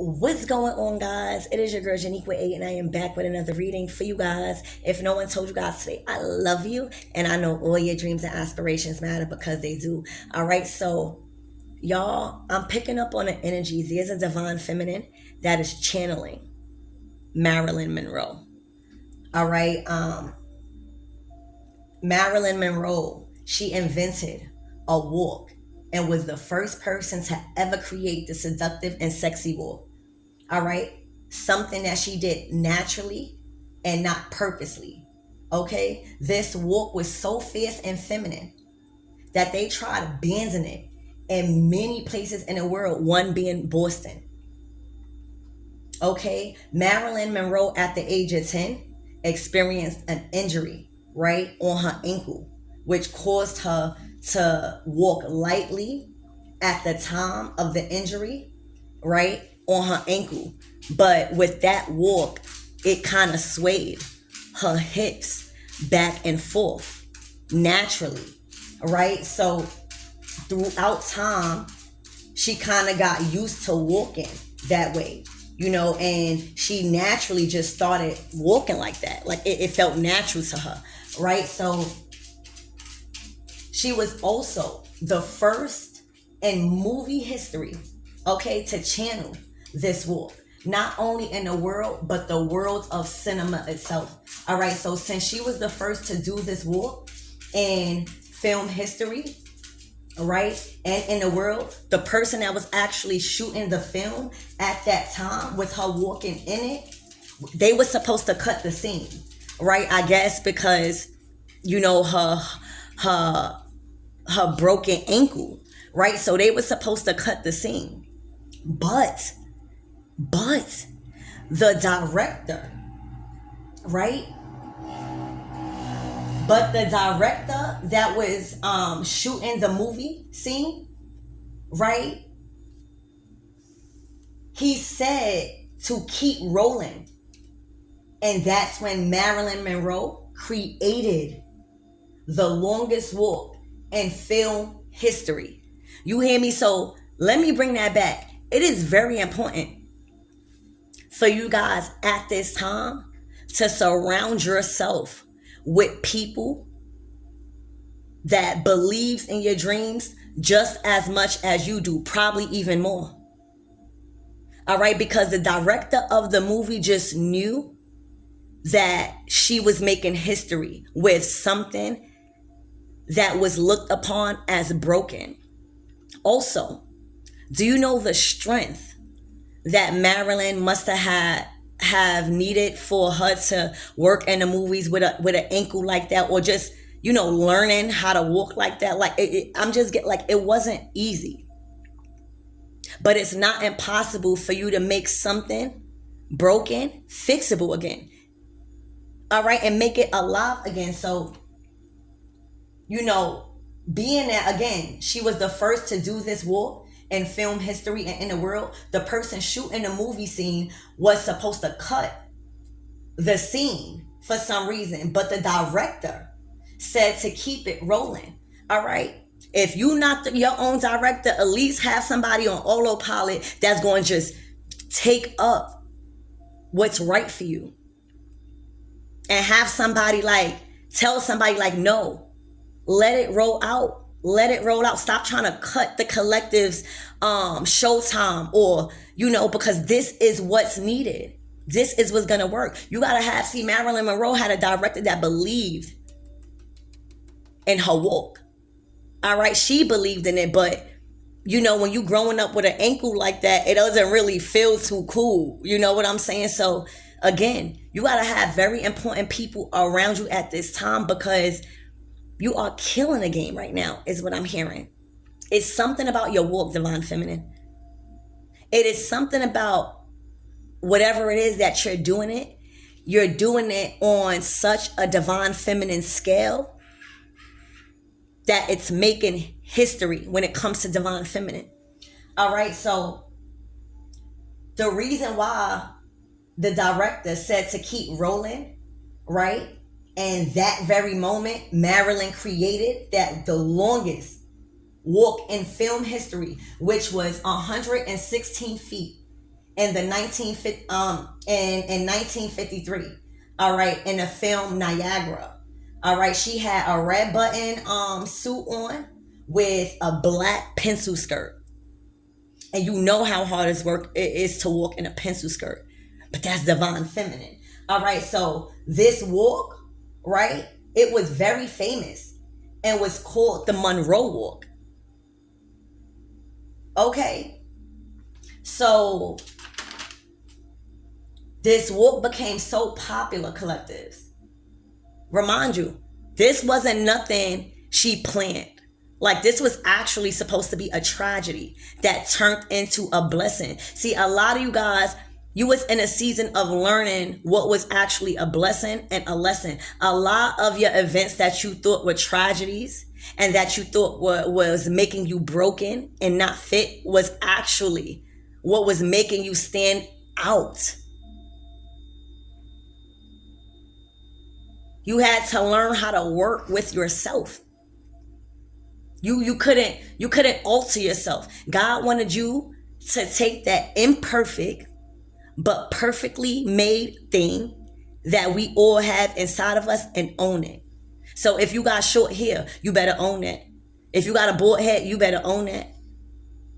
What's going on, guys? It is your girl Janique with 8, and I am back with another reading for you guys. If no one told you guys today, I love you, and I know all your dreams and aspirations matter because they do. All right, so y'all, I'm picking up on the energies. There's a divine feminine that is channeling Marilyn Monroe. All right, Marilyn Monroe, she invented a walk and was the first person to ever create the seductive and sexy walk. All right, something that she did naturally and not purposely. Okay, this walk was so fierce and feminine that they tried banning it in many places in the world, one being Boston. Okay, Marilyn Monroe at the age of 10 experienced an injury right on her ankle, which caused her to walk lightly at the time of the injury, right, on her ankle. But with that walk, it kind of swayed her hips back and forth naturally, right? So throughout time, she kind of got used to walking that way, and she naturally just started walking like that. Like it felt natural to her, right? So she was also the first in movie history, okay, to channel this walk, not only in the world, but the world of cinema itself. All right, so since she was the first to do this walk in film history, right, and in the world, the person that was actually shooting the film at that time with her walking in it, they were supposed to cut the scene, right? I guess because her broken ankle, right? So they were supposed to cut the scene, but the director, right? But the director that was shooting the movie scene, right? He said to keep rolling. And that's when Marilyn Monroe created the longest walk in film history. You hear me? So let me bring that back. It is very important for you guys at this time to surround yourself with people that believes in your dreams just as much as you do, probably even more. All right, because the director of the movie just knew that she was making history with something that was looked upon as broken. Also, do you know the strength that Marilyn must have needed for her to work in the movies with an ankle like that, or just learning how to walk like that? Like it wasn't easy, but it's not impossible for you to make something broken fixable again. All right, and make it alive again. So being that, again, she was the first to do this walk in film history and in the world, the person shooting the movie scene was supposed to cut the scene for some reason, but the director said to keep it rolling. All right, if you not your own director, at least have somebody on autopilot that's going to just take up what's right for you, and have somebody tell somebody no, let it roll out. Let it roll out. Stop trying to cut the collective's showtime, or because this is what's needed. This is what's gonna work. You gotta see, Marilyn Monroe had a director that believed in her walk. All right, she believed in it, but when you growing up with an ankle like that, it doesn't really feel too cool. You know what I'm saying? So again, you gotta have very important people around you at this time, because you are killing the game right now, is what I'm hearing. It's something about your walk, divine feminine. It is something about whatever it is that you're doing it. You're doing it on such a divine feminine scale that it's making history when it comes to divine feminine. All right, so the reason why the director said to keep rolling, right? And that very moment, Marilyn created the longest walk in film history, which was 116 feet in the 1950 in 1953. All right, in the film Niagara. All right, she had a red button suit on with a black pencil skirt. And you know how hard it is to walk in a pencil skirt. But that's divine feminine. All right, so this walk, right, it was very famous and was called the Monroe Walk. Okay, so this walk became so popular, collectives. Remind you, this wasn't nothing she planned. Like, this was actually supposed to be a tragedy that turned into a blessing. See, a lot of you guys, you was in a season of learning what was actually a blessing and a lesson. A lot of your events that you thought were tragedies and that you thought was making you broken and not fit was actually what was making you stand out. You had to learn how to work with yourself. You couldn't alter yourself. God wanted you to take that imperfect but perfectly made thing that we all have inside of us and own it. So if you got short hair, you better own it. If you got a bald head, you better own it.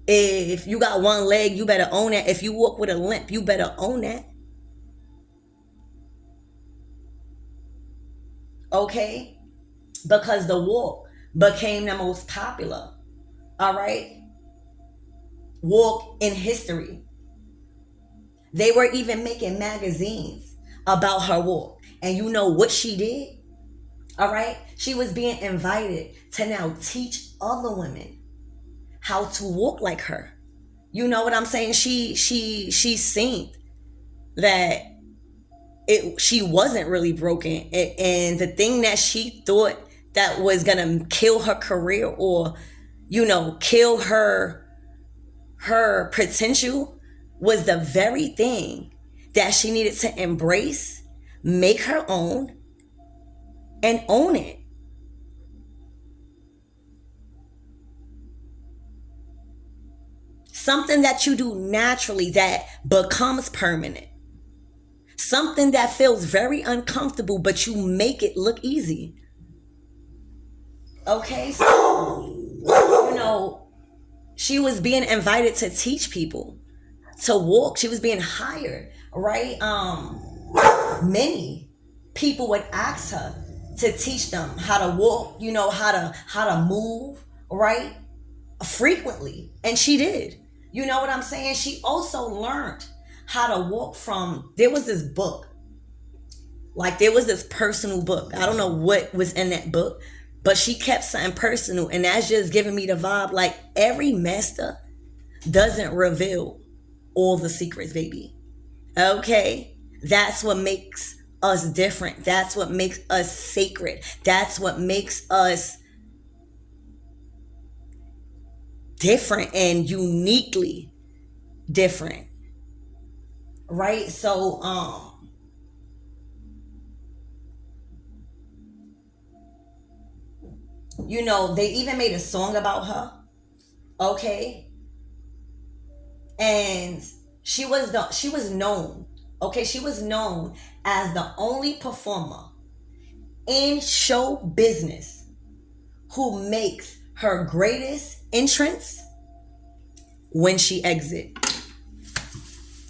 If you got one leg, you better own it. If you walk with a limp, you better own it. Okay? Because the walk became the most popular, all right, walk in history. They were even making magazines about her walk. And you know what she did? All right? She was being invited to now teach other women how to walk like her. You know what I'm saying? She seen that she wasn't really broken. And the thing that she thought that was gonna kill her career or, kill her potential was the very thing that she needed to embrace, make her own, and own it. Something that you do naturally that becomes permanent. Something that feels very uncomfortable, but you make it look easy. Okay, so, she was being invited to teach people to walk. She was being hired, right? Many people would ask her to teach them how to walk, how to move, right? Frequently. And she did. You know what I'm saying? She also learned how to walk there was this book. Like, there was this personal book. I don't know what was in that book, but she kept something personal. And that's just giving me the vibe, like, every master doesn't reveal all the secrets, baby. Okay? That's what makes us different. That's what makes us sacred. That's what makes us different and uniquely different. Right? So, they even made a song about her. Okay? And she was known. Okay, she was known as the only performer in show business who makes her greatest entrance when she exit.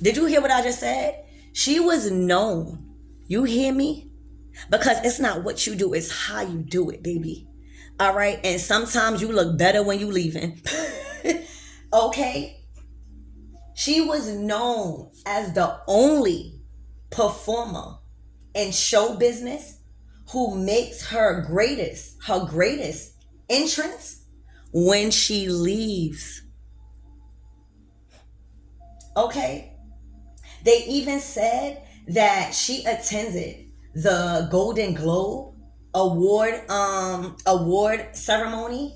Did you hear what I just said? She was known. You hear me? Because it's not what you do, it's how you do it, baby. All right? And sometimes you look better when you leaving. Okay? She was known as the only performer in show business who makes her greatest entrance when she leaves. Okay? They even said that she attended the Golden Globe award ceremony,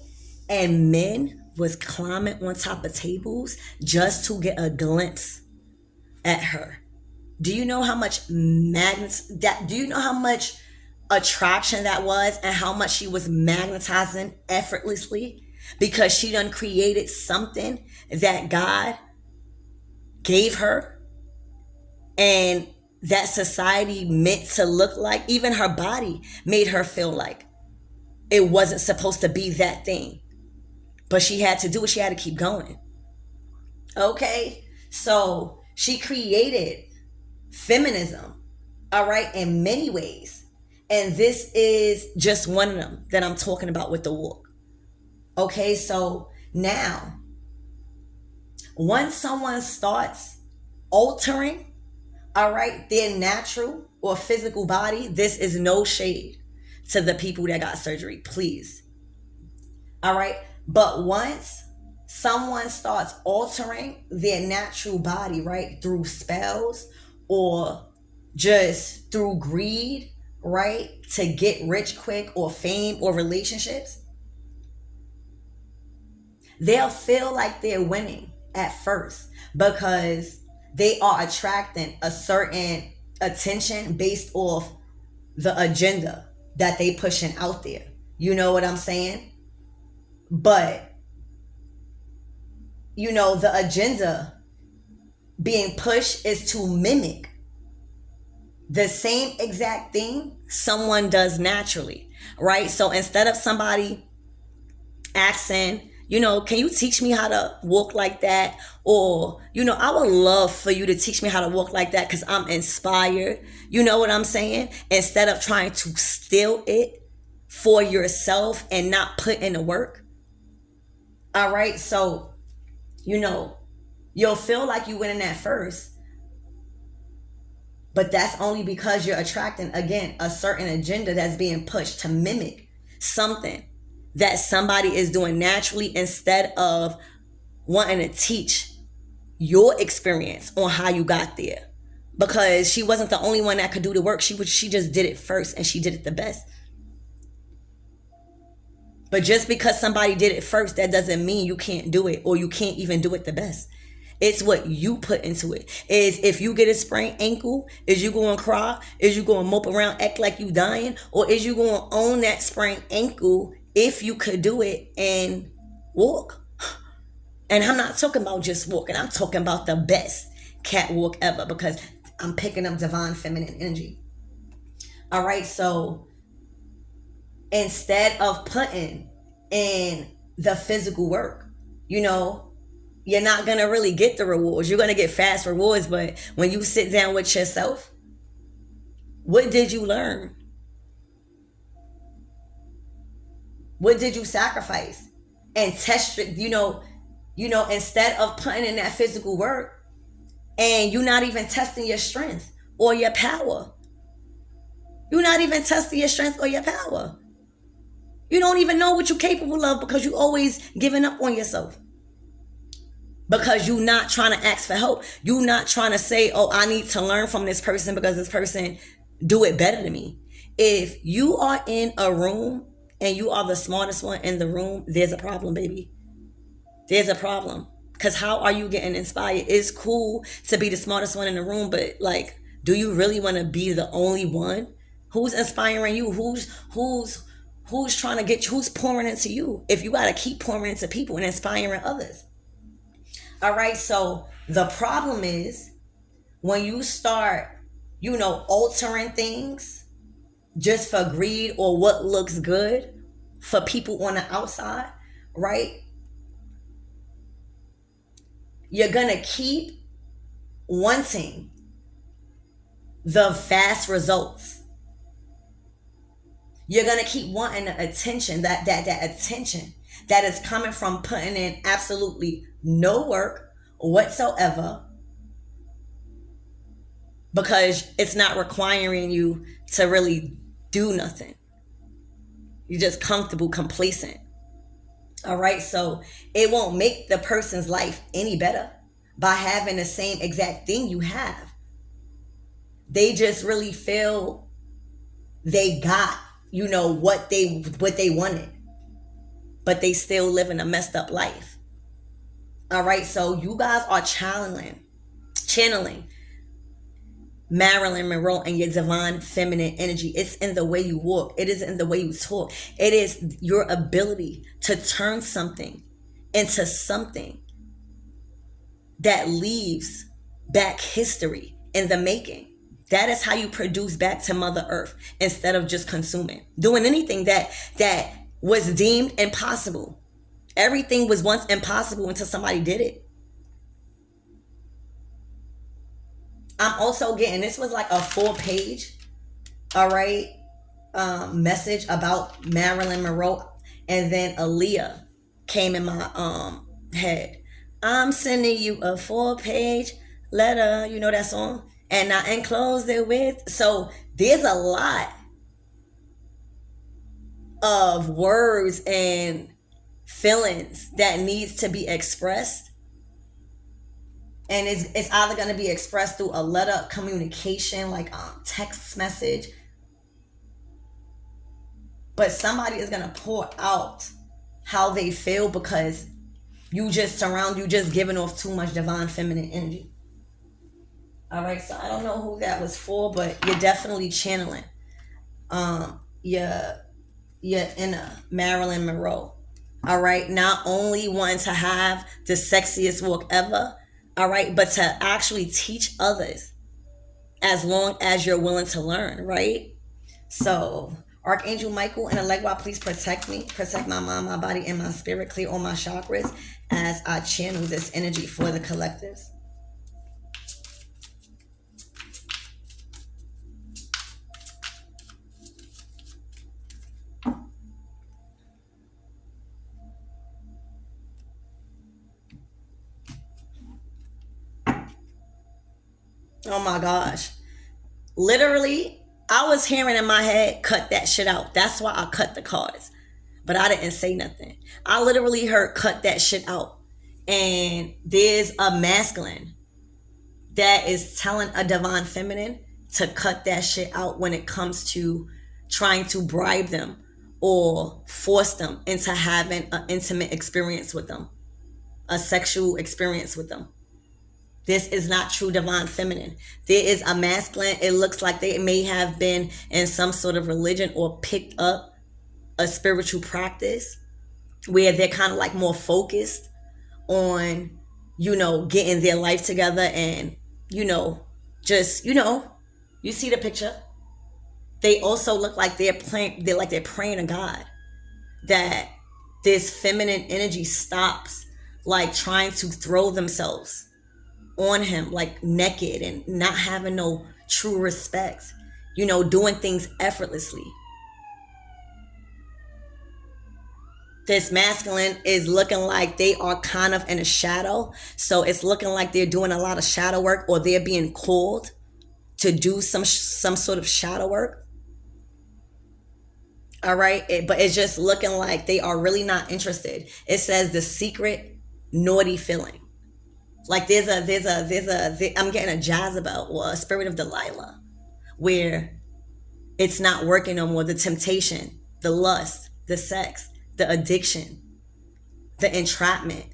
and men was climbing on top of tables just to get a glimpse at her. Do you know how much do you know how much attraction that was and how much she was magnetizing effortlessly? Because she done created something that God gave her and that society meant to look like, even her body made her feel like it wasn't supposed to be that thing. But she had to do it, she had to keep going. Okay? So she created feminism, all right, in many ways. And this is just one of them that I'm talking about with the walk. Okay, so now, once someone starts altering, all right, their natural or physical body, this is no shade to the people that got surgery, please. All right, but once someone starts altering their natural body, right, through spells or just through greed, right, to get rich quick or fame or relationships, they'll feel like they're winning at first because they are attracting a certain attention based off the agenda that they pushing out there. You know what I'm saying? But the agenda being pushed is to mimic the same exact thing someone does naturally, right? So instead of somebody asking, can you teach me how to walk like that? Or, I would love for you to teach me how to walk like that because I'm inspired. You know what I'm saying? Instead of trying to steal it for yourself and not put in the work. All right. So, you'll feel like you winning at first. But that's only because you're attracting, again, a certain agenda that's being pushed to mimic something that somebody is doing naturally instead of wanting to teach your experience on how you got there. Because she wasn't the only one that could do the work. She just did it first and she did it the best. But just because somebody did it first, that doesn't mean you can't do it or you can't even do it the best. It's what you put into it. Is if you get a sprained ankle, is you going to cry? Is you going to mope around, act like you dying? Or is you going to own that sprained ankle if you could do it and walk? And I'm not talking about just walking. I'm talking about the best catwalk ever because I'm picking up divine feminine energy. All right, so instead of putting in the physical work, you're not going to really get the rewards. You're going to get fast rewards, but when you sit down with yourself, what did you learn? What did you sacrifice? And test it, instead of putting in that physical work and you're not even testing your strength or your power. You're not even testing your strength or your power. You don't even know what you're capable of because you always giving up on yourself. Because you're not trying to ask for help. You're not trying to say, oh, I need to learn from this person because this person do it better than me. If you are in a room and you are the smartest one in the room, there's a problem, baby. There's a problem. Because how are you getting inspired? It's cool to be the smartest one in the room, but do you really want to be the only one? Who's inspiring you? Who's trying to get you? Who's pouring into you? If you got to keep pouring into people and inspiring others. All right, so the problem is when you start, altering things just for greed or what looks good for people on the outside, right? You're going to keep wanting the fast results. You're going to keep wanting the attention, that attention that is coming from putting in absolutely no work whatsoever because it's not requiring you to really do nothing. You're just comfortable, complacent. All right, so it won't make the person's life any better by having the same exact thing you have. They just really feel they got, what they wanted, but they still living a messed up life. All right, so you guys are channeling Marilyn Monroe and your divine feminine energy. It's in the way you walk. It is in the way you talk. It is your ability to turn something into something that leaves back history in the making. That is how you produce back to Mother Earth instead of just consuming, doing anything that was deemed impossible. Everything was once impossible until somebody did it. I'm also getting, this was like a 4 page, all right, message about Marilyn Monroe, and then Aaliyah came in my head. I'm sending you a 4 page letter. You know that song? And I enclosed it with. So there's a lot of words and feelings that needs to be expressed. And it's either going to be expressed through a letter communication, like text message, but somebody is going to pour out how they feel because you just giving off too much divine feminine energy. All right, so I don't know who that was for, but you're definitely channeling your inner Marilyn Monroe. All right, not only wanting to have the sexiest walk ever, all right, but to actually teach others as long as you're willing to learn, right? So, Archangel Michael and Elegua, please protect me, protect my mind, my body, and my spirit, clear all my chakras as I channel this energy for the collectives. Oh my gosh. Literally, I was hearing in my head, cut that shit out. That's why I cut the cards. But I didn't say nothing. I literally heard cut that shit out. And there's a masculine that is telling a divine feminine to cut that shit out when it comes to trying to bribe them or force them into having an intimate experience with them, a sexual experience with them. This is not true divine feminine. There is a masculine. It looks like they may have been in some sort of religion or picked up a spiritual practice where they're kind of like more focused on, getting their life together and, just, you see the picture. They also look like they're praying to God that this feminine energy stops like trying to throw themselves on him like naked and not having no true respect, doing things effortlessly. This masculine is looking like they are kind of in a shadow. So it's looking like they're doing a lot of shadow work, or they're being called to do some sort of shadow work. All right. But it's just looking like they are really not interested. It says the secret naughty feeling. Like I'm getting a Jezebel or a spirit of Delilah where it's not working no more. The temptation, the lust, the sex, the addiction, the entrapment,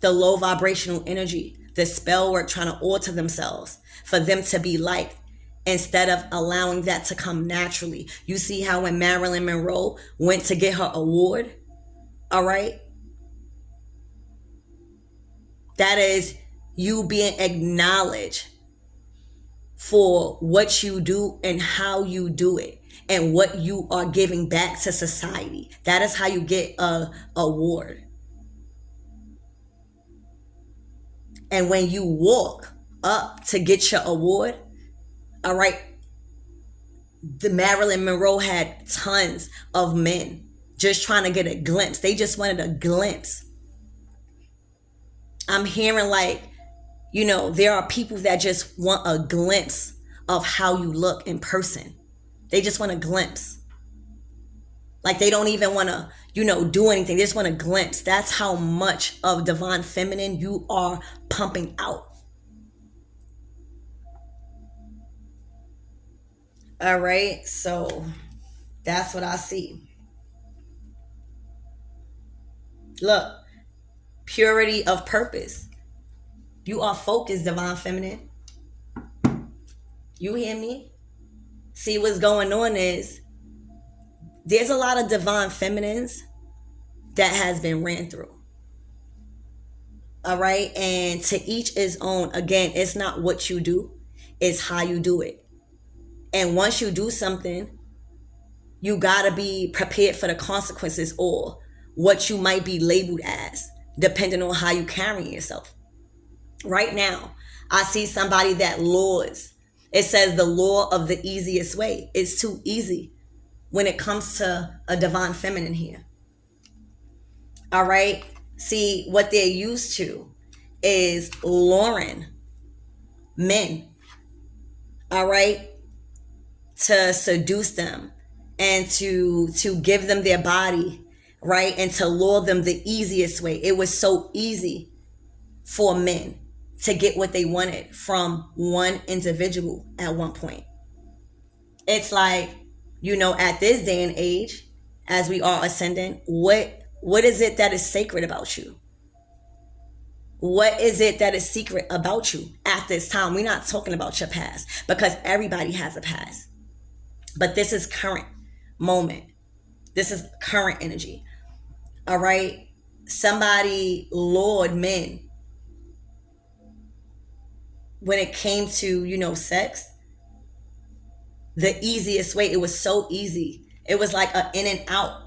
the low vibrational energy, the spell work trying to alter themselves for them to be liked instead of allowing that to come naturally. You see how when Marilyn Monroe went to get her award, all right, that is you being acknowledged for what you do and how you do it and what you are giving back to society. That is how you get a award. And when you walk up to get your award, all right, the Marilyn Monroe had tons of men just trying to get a glimpse. They just wanted a glimpse. I'm hearing like, there are people that just want a glimpse of how you look in person. They just want a glimpse. Like they don't even want to, do anything. They just want a glimpse. That's how much of divine feminine you are pumping out. All right. So that's what I see. Look, purity of purpose. You are focused, divine feminine. You hear me? See, what's going on is there's a lot of divine feminines that has been ran through. All right. And to each his own. Again, it's not what you do, it's how you do it. And once you do something, you gotta be prepared for the consequences or what you might be labeled as, depending on how you carry yourself. Right now, I see somebody that laws. It says the law of the easiest way. It's too easy when it comes to a divine feminine here. All right. See, what they're used to is luring men, all right, to seduce them and to give them their body, right, and to lure them the easiest way. It was so easy for men to get what they wanted from one individual at one point. It's like, at this day and age, as we are ascending, what is it that is sacred about you? What is it that is secret about you at this time? We're not talking about your past, because everybody has a past. But this is current moment. This is current energy. All right. Somebody lured men when it came to, sex. The easiest way. It was so easy. It was like a in and out.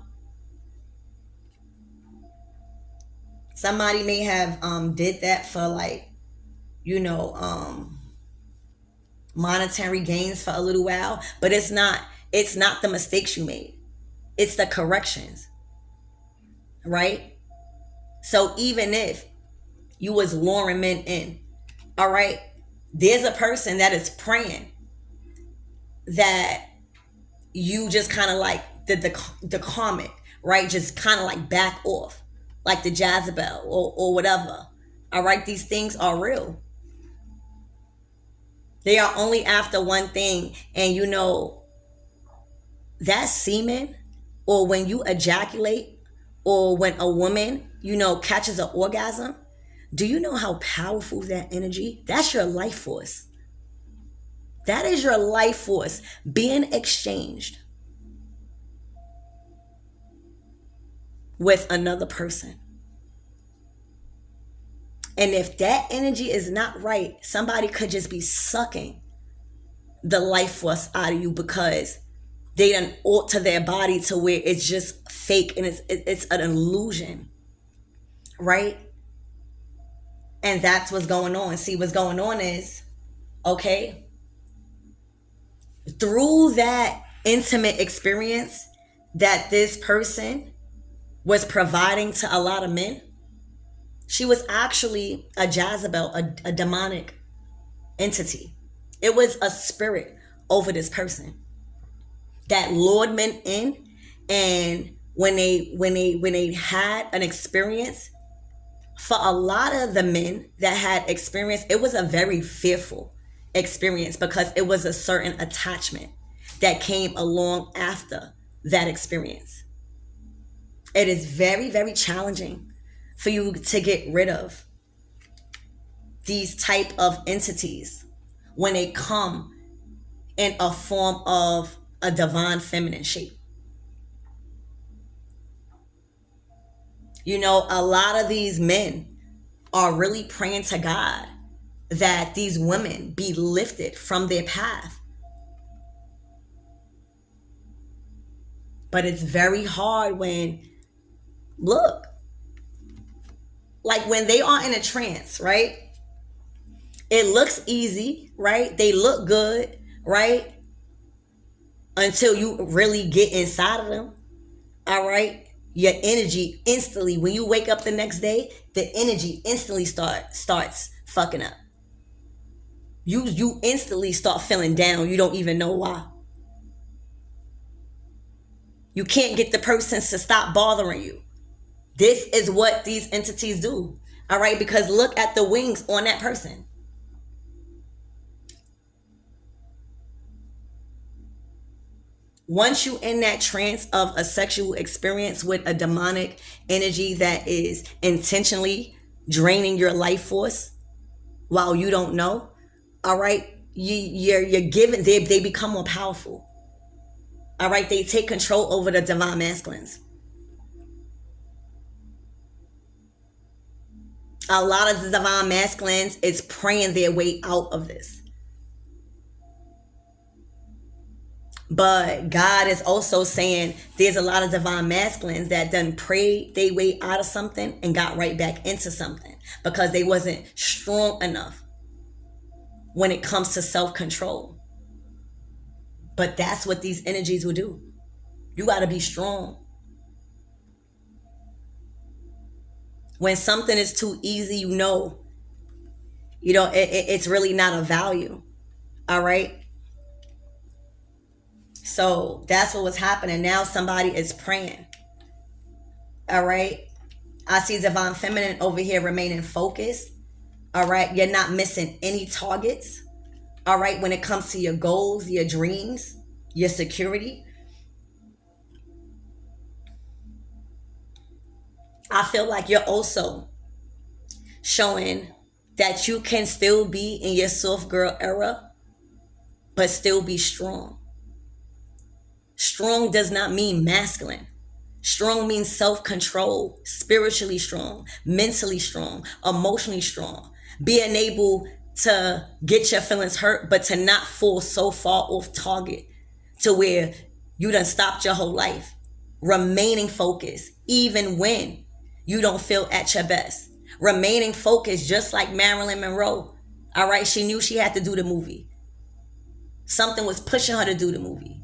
Somebody may have did that for like, monetary gains for a little while, but it's not the mistakes you made. It's the corrections. Right? So even if you was luring men in, all right, there's a person that is praying that you just kind of like the karmic, right? Just kind of like back off, like the Jezebel or whatever. All right, these things are real. They are only after one thing, and that semen, or when you ejaculate, or when a woman, catches an orgasm. Do you know how powerful that energy? That's your life force. That is your life force being exchanged with another person. And if that energy is not right, somebody could just be sucking the life force out of you because they done alter their body to where it's just fake and it's an illusion, right? And that's what's going on. See, what's going on is, okay, through that intimate experience that this person was providing to a lot of men, she was actually a Jezebel, a demonic entity. It was a spirit over this person that lured men in, and when they had an experience, for a lot of the men that had experience, it was a very fearful experience because it was a certain attachment that came along after that experience. It is very, very challenging for you to get rid of these type of entities when they come in a form of a divine feminine shape. A lot of these men are really praying to God that these women be lifted from their path. But it's very hard when, look, like when they are in a trance, right? It looks easy, right? They look good, right? Until you really get inside of them, all right? Your energy instantly, when you wake up the next day, the energy instantly starts fucking up. You instantly start feeling down. You don't even know why. You can't get the person to stop bothering you. This is what these entities do. All right, because look at the wings on that person. Once you in that trance of a sexual experience with a demonic energy that is intentionally draining your life force while you don't know, all right, you're given, they become more powerful. All right, they take control over the divine masculines. A lot of the divine masculines is praying their way out of this. But God is also saying there's a lot of divine masculines that done prayed their way out of something and got right back into something because they wasn't strong enough when it comes to self-control. But that's what these energies will do. You got to be strong. When something is too easy, it's really not a value. All right. So that's what was happening. Now somebody is praying. All right. I see divine feminine over here remaining focused. All right. You're not missing any targets. All right. When it comes to your goals, your dreams, your security. I feel like you're also showing that you can still be in your soft girl era, but still be strong. Strong does not mean masculine. Strong means self-control, spiritually strong, mentally strong, emotionally strong. Being able to get your feelings hurt, but to not fall so far off target to where you done stopped your whole life. Remaining focused, even when you don't feel at your best. Remaining focused, just like Marilyn Monroe. All right, she knew she had to do the movie. Something was pushing her to do the movie.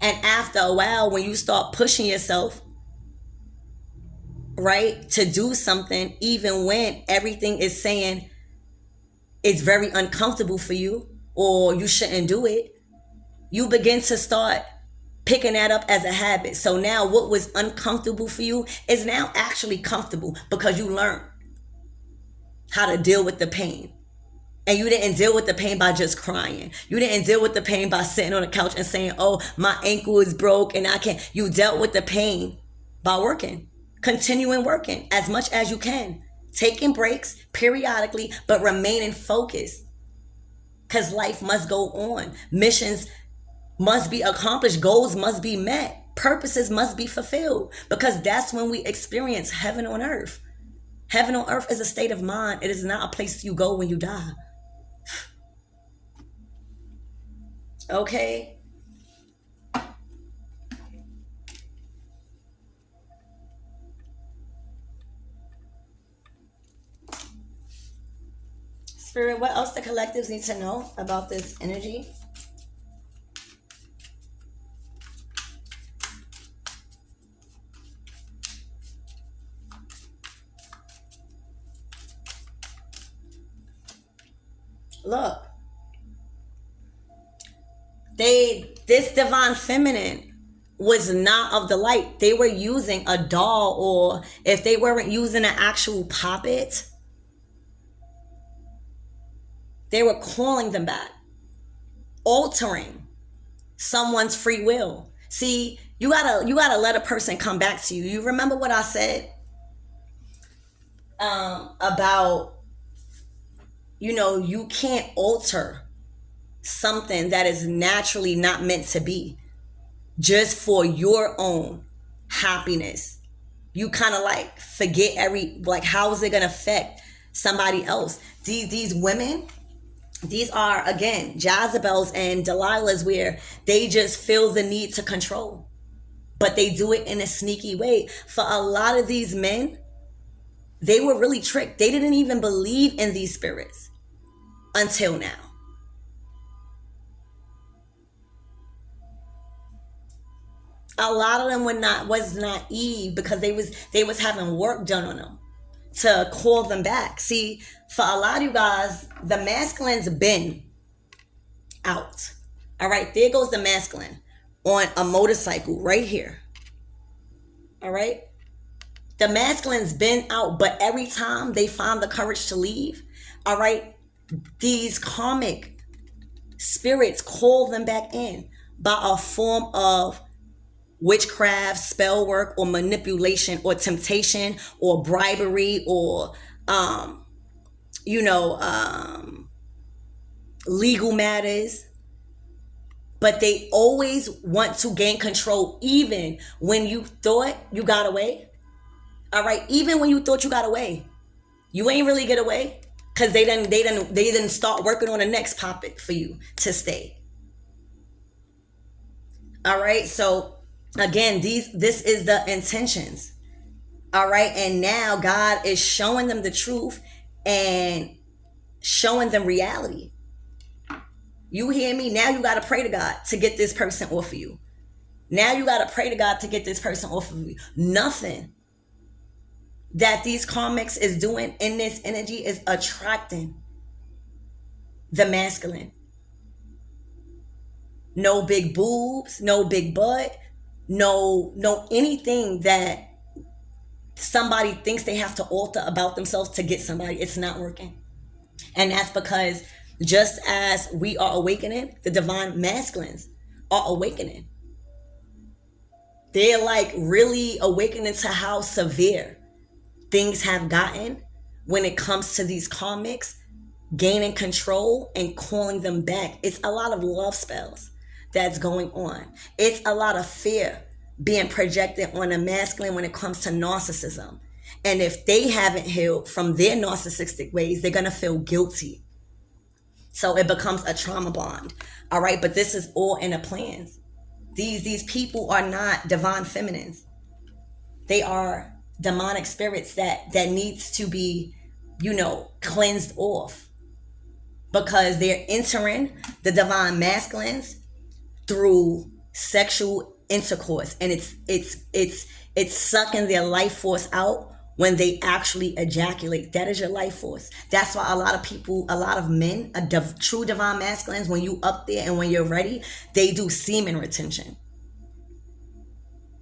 And after a while, when you start pushing yourself, right, to do something, even when everything is saying it's very uncomfortable for you or you shouldn't do it, you begin to start picking that up as a habit. So now what was uncomfortable for you is now actually comfortable because you learned how to deal with the pain. And you didn't deal with the pain by just crying. You didn't deal with the pain by sitting on the couch and saying, oh, my ankle is broke and I can't. You dealt with the pain by working, continuing working as much as you can, taking breaks periodically, but remaining focused. Because life must go on. Missions must be accomplished. Goals must be met. Purposes must be fulfilled. Because that's when we experience heaven on earth. Heaven on earth is a state of mind. It is not a place you go when you die. Okay. Spirit, what else the collectives need to know about this energy? Look. This divine feminine was not of the light. They were using a doll, or if they weren't using an actual puppet, they were calling them back, altering someone's free will. See, you gotta let a person come back to you. You remember what I said about you can't alter something that is naturally not meant to be just for your own happiness. You kind of like forget how is it gonna affect somebody else? These women, these are again Jezebels and Delilahs, where they just feel the need to control, but they do it in a sneaky way. For a lot of these men, they were really tricked. They didn't even believe in these spirits until now. A lot of them was naive because they was having work done on them to call them back. See, for a lot of you guys, the masculine's been out. All right, there goes the masculine on a motorcycle right here. All right, the masculine's been out, but every time they find the courage to leave, all right, these karmic spirits call them back in by a form of witchcraft, spell work, or manipulation, or temptation, or bribery, or legal matters. But they always want to gain control, even when you thought you got away. All right, even when you thought you got away, you ain't really get away, because they didn't start working on the next topic for you to stay. All right, so again, this is the intentions. All right, and now God is showing them the truth and showing them reality. You hear me? Now you got to pray to God to get this person off of you. Now you got to pray to God to get this person off of you. Nothing that these karmics is doing in this energy is attracting the masculine. No big boobs, no big butt, no anything that somebody thinks they have to alter about themselves to get somebody. It's not working. And that's because just as we are awakening, the divine masculines are awakening. They're like really awakening to how severe things have gotten when it comes to these karmics gaining control and calling them back. It's a lot of love spells that's going on. It's a lot of fear being projected on a masculine when it comes to narcissism. And if they haven't healed from their narcissistic ways, they're going to feel guilty. So it becomes a trauma bond. All right. But this is all in the plans. These people are not divine feminines. They are demonic spirits that needs to be, cleansed off, because they're entering the divine masculines through sexual intercourse, and it's sucking their life force out when they actually ejaculate. That is your life force. That's why a lot of people, a lot of men, true divine masculines, when you up there and when you're ready, they do semen retention.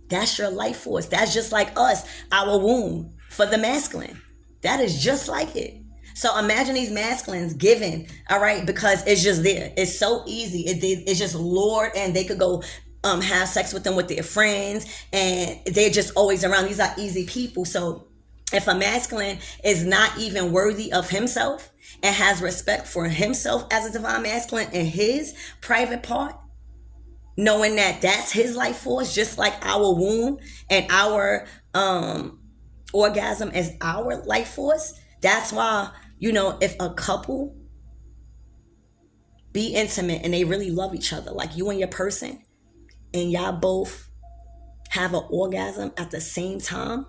That's your life force. That's just like us, our womb for the masculine. That is just like it. So imagine these masculines giving, all right, because it's just there. It's so easy. It's just lured, and they could go have sex with them with their friends, and they're just always around. These are easy people. So if a masculine is not even worthy of himself and has respect for himself as a divine masculine in his private part, knowing that that's his life force, just like our womb and our orgasm is our life force. That's why, if a couple be intimate and they really love each other, like you and your person, and y'all both have an orgasm at the same time,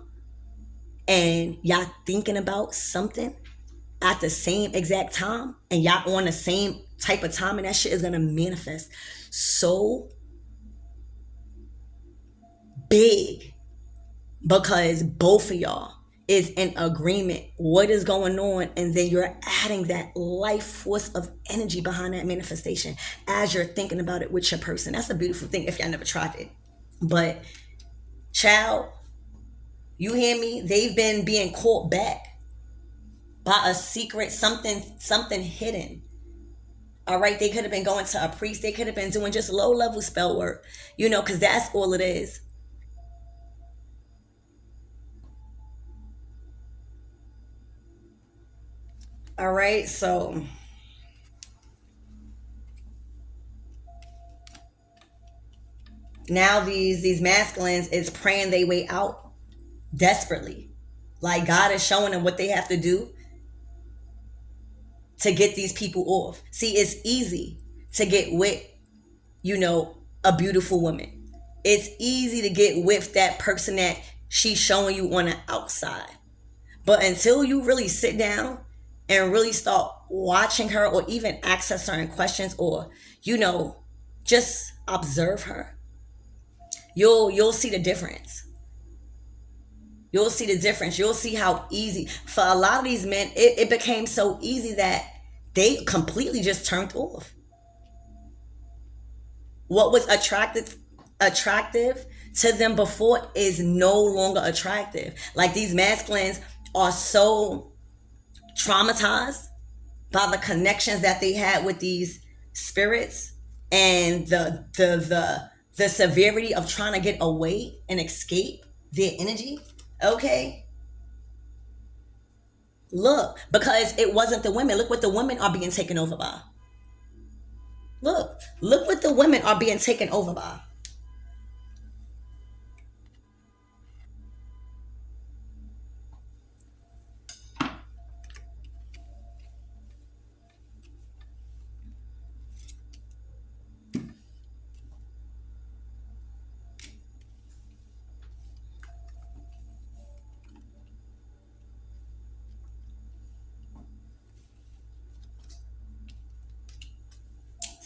and y'all thinking about something at the same exact time, and y'all on the same type of time, and that shit is gonna manifest so big, because both of y'all is in agreement what is going on, and then you're adding that life force of energy behind that manifestation as you're thinking about it with your person. That's a beautiful thing if y'all never tried it. But child, you hear me? They've been being caught back by a secret, something hidden. All right, they could have been going to a priest. They could have been doing just low level spell work, because that's all it is. All right, so now these masculines is praying their way out desperately. Like God is showing them what they have to do to get these people off. See, it's easy to get with, a beautiful woman. It's easy to get with that person that she's showing you on the outside. But until you really sit down and really start watching her, or even ask her certain questions, or, just observe her, you'll see the difference. You'll see the difference. You'll see how easy, for a lot of these men, it became so easy that they completely just turned off. What was attractive to them before is no longer attractive. Like these masculines are so traumatized by the connections that they had with these spirits, and the severity of trying to get away and escape their energy. Okay, look, because it wasn't the women. Look what the women are being taken over by. Look what the women are being taken over by.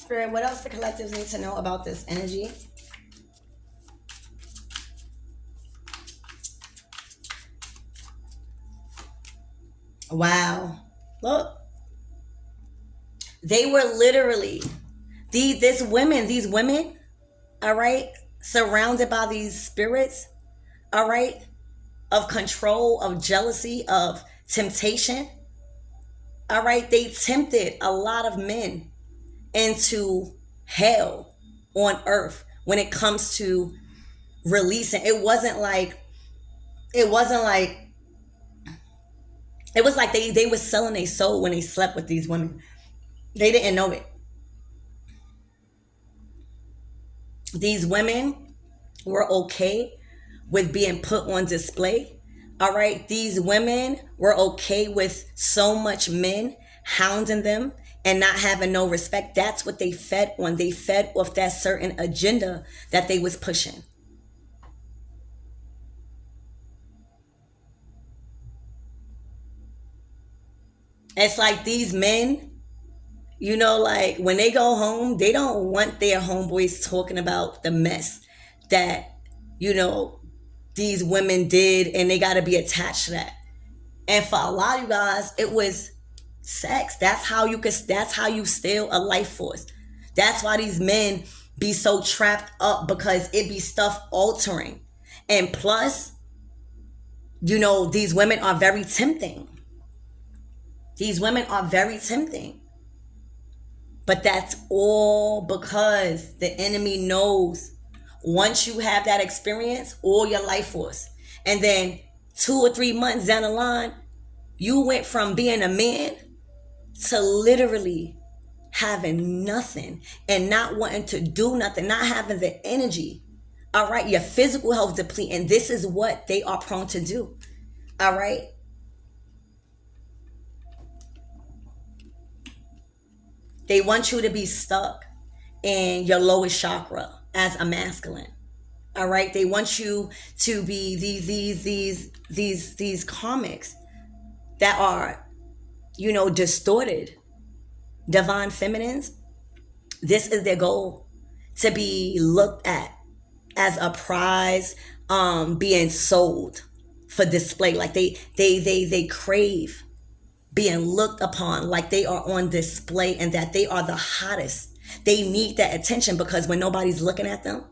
Spirit, what else the collectives need to know about this energy? Wow. Look. They were literally these women, all right, surrounded by these spirits, all right, of control, of jealousy, of temptation. All right, they tempted a lot of men into hell on earth when it comes to releasing. It wasn't like it was like they were selling their soul when they slept with these women. They didn't know it. These women were okay with being put on display. All right, these women were okay with so much men hounding them and not having no respect. That's what they fed on. They fed off that certain agenda that they was pushing. It's like these men, like when they go home, they don't want their homeboys talking about the mess that, you know, these women did, and they got to be attached to that. And for a lot of you guys, it was sex. That's how you steal a life force. That's why these men be so trapped up, because it be stuff altering. And plus, these women are very tempting. These women are very tempting. But that's all because the enemy knows once you have that experience, all your life force, and then 2 or 3 months down the line, you went from being a man to literally having nothing and not wanting to do nothing, not having the energy. All right, your physical health deplete, and this is what they are prone to do. All right. They want you to be stuck in your lowest chakra as a masculine. All right. They want you to be these comics that are, distorted divine feminines. This is their goal, to be looked at as a prize, being sold for display. Like they crave being looked upon like they are on display and that they are the hottest. They need that attention, because when nobody's looking at them,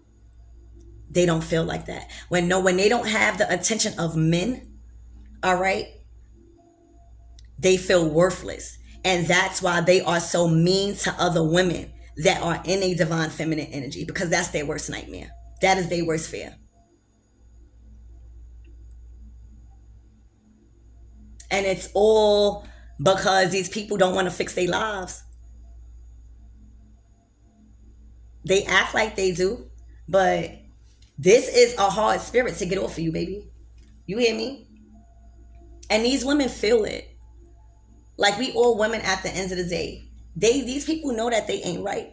they don't feel like that. When they don't have the attention of men, all right, they feel worthless. And that's why they are so mean to other women that are in a divine feminine energy, because that's their worst nightmare. That is their worst fear. And it's all because these people don't want to fix their lives. They act like they do, but this is a hard spirit to get off of you, baby. You hear me? And these women feel it. Like, we all women at the end of the day. These people know that they ain't right.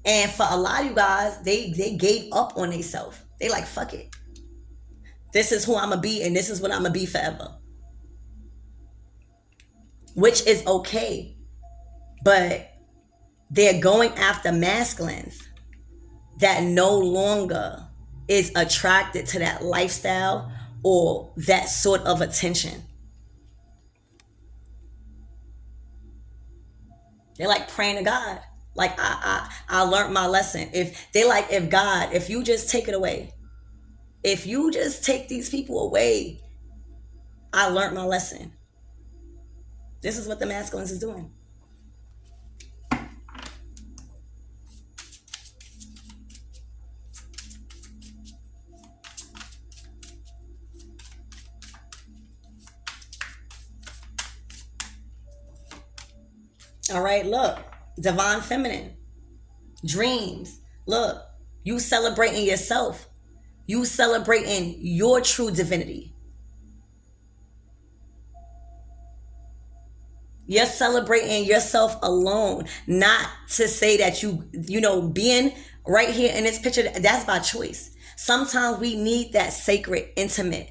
And for a lot of you guys, they gave up on themselves. They like, fuck it. This is who I'm going to be, and this is what I'm going to be forever. Which is okay. But they're going after masculines that no longer is attracted to that lifestyle or that sort of attention. They're like praying to God. Like, I learned my lesson. If you just take it away, if you just take these people away, I learned my lesson. This is what the masculines is doing. All right, look, divine feminine, dreams. Look, you celebrating yourself. You celebrating your true divinity. You're celebrating yourself alone. Not to say that being right here in this picture, that's by choice. Sometimes we need that sacred, intimate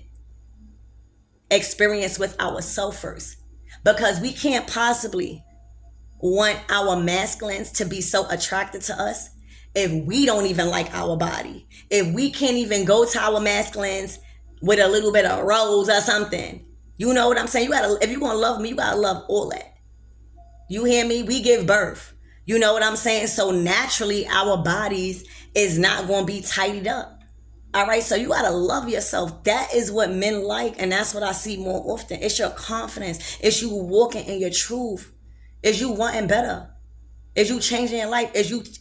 experience with ourselves first. Because we can't possibly want our masculines to be so attracted to us if we don't even like our body? If we can't even go to our masculines with a little bit of rose or something? You know what I'm saying? You gotta, if you're gonna love me, you gotta love all that. You hear me? We give birth. You know what I'm saying? So naturally, our bodies is not gonna be tidied up. All right, so you gotta love yourself. That is what men like, and that's what I see more often. It's your confidence. It's you walking in your truth. It's you wanting better. It's you changing your life.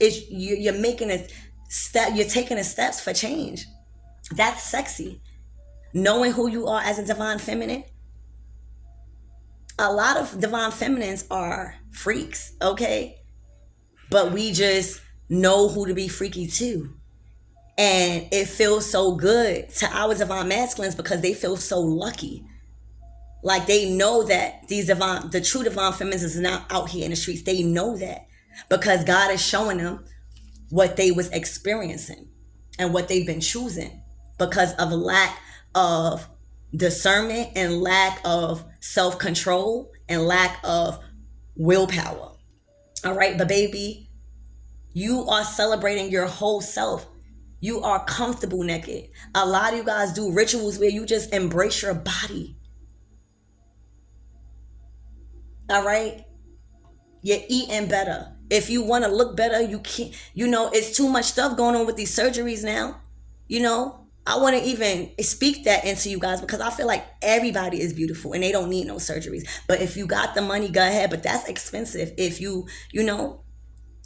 You're making a step. You're taking the steps for change. That's sexy. Knowing who you are as a divine feminine. A lot of divine feminines are freaks, okay? But we just know who to be freaky to. And it feels so good to our divine masculines because they feel so lucky. Like they know that the true divine feminines is not out here in the streets. They know that because God is showing them what they was experiencing and what they've been choosing because of lack of discernment and lack of self-control and lack of willpower. All right, but baby, you are celebrating your whole self. You are comfortable naked. A lot of you guys do rituals where you just embrace your body. All right? You're eating better. If you want to look better, you can't. You know, it's too much stuff going on with these surgeries now. You know, I want to even speak that into you guys because I feel like everybody is beautiful and they don't need no surgeries. But if you got the money, go ahead. But that's expensive. If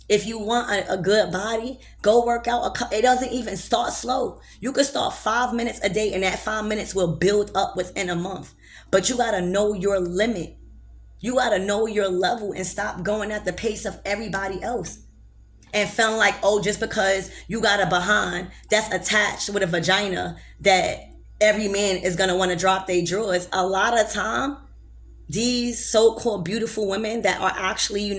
if you want a good body, go work out. It doesn't even start slow. You could start 5 minutes a day and that 5 minutes will build up within a month. But you got to know your limit. You got to know your level and stop going at the pace of everybody else. And feeling like, oh, just because you got a behind that's attached with a vagina that every man is going to want to drop their drawers. A lot of time, these so-called beautiful women that are actually,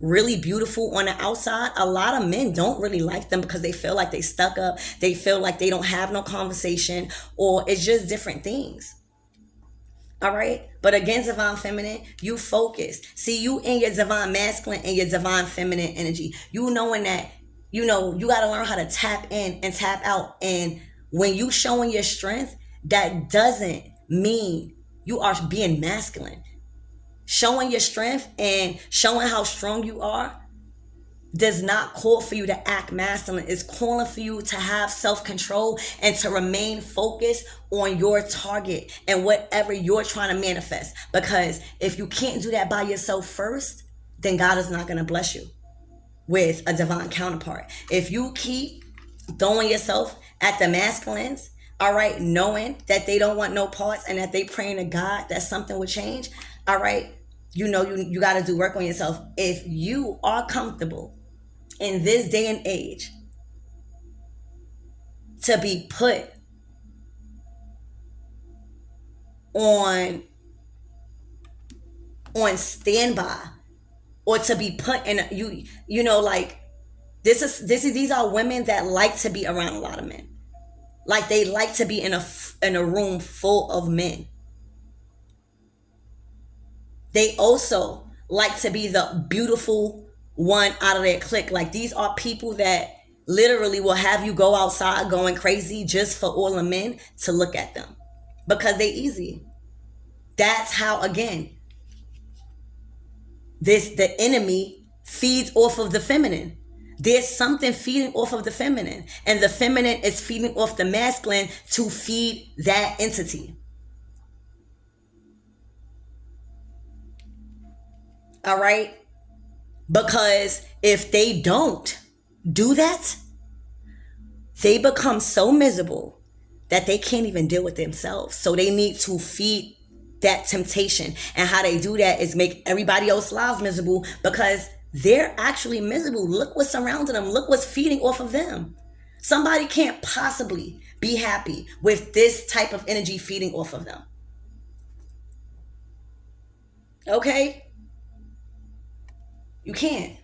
really beautiful on the outside, a lot of men don't really like them because they feel like they stuck up. They feel like they don't have no conversation, or it's just different things. All right. But again, divine feminine, you focus. See, you in your divine masculine and your divine feminine energy. You knowing that, you got to learn how to tap in and tap out. And when you showing your strength, that doesn't mean you are being masculine. Showing your strength and showing how strong you are does not call for you to act masculine. It's calling for you to have self-control and to remain focused on your target and whatever you're trying to manifest. Because if you can't do that by yourself first, then God is not going to bless you with a divine counterpart. If you keep throwing yourself at the masculines, all right, knowing that they don't want no parts and that they praying to God that something would change, all right, you got to do work on yourself. If you are comfortable in this day and age to be put on standby or to be put in these are women that like to be around a lot of men. Like they like to be in a room full of men. They also like to be the beautiful one out of their clique. Like these are people that literally will have you go outside going crazy just for all the men to look at them because they easy. That's how, again, the enemy feeds off of the feminine. There's something feeding off of the feminine, and the feminine is feeding off the masculine to feed that entity. All right? Because if they don't do that, they become so miserable that they can't even deal with themselves. So they need to feed that temptation. And how they do that is make everybody else's lives miserable because they're actually miserable. Look what's surrounding them. Look what's feeding off of them. Somebody can't possibly be happy with this type of energy feeding off of them. Okay? You can't.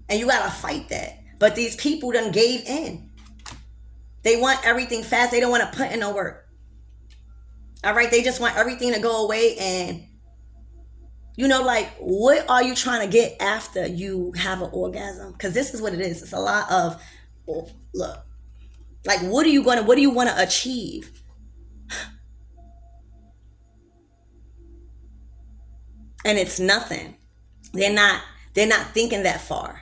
And you gotta fight that. But these people done gave in. They want everything fast. They don't want to put in no work. All right? They just want everything to go away and Like, what are you trying to get after you have an orgasm? Because this is what it is. It's a lot of, look, like, what do you want to achieve? And it's nothing. They're not, they're not thinking that far.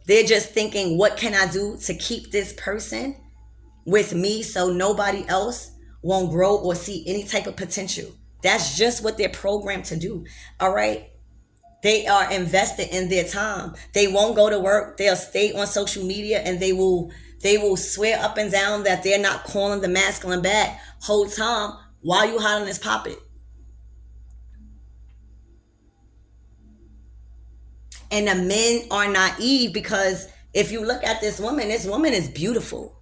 They're just thinking, what can I do to keep this person with me so nobody else won't grow or see any type of potential? That's just what they're programmed to do. All right. They are invested in their time. They won't go to work. They'll stay on social media, and they will swear up and down that they're not calling the masculine back whole time while you hot on this poppet. And the men are naive, because if you look at this woman is beautiful.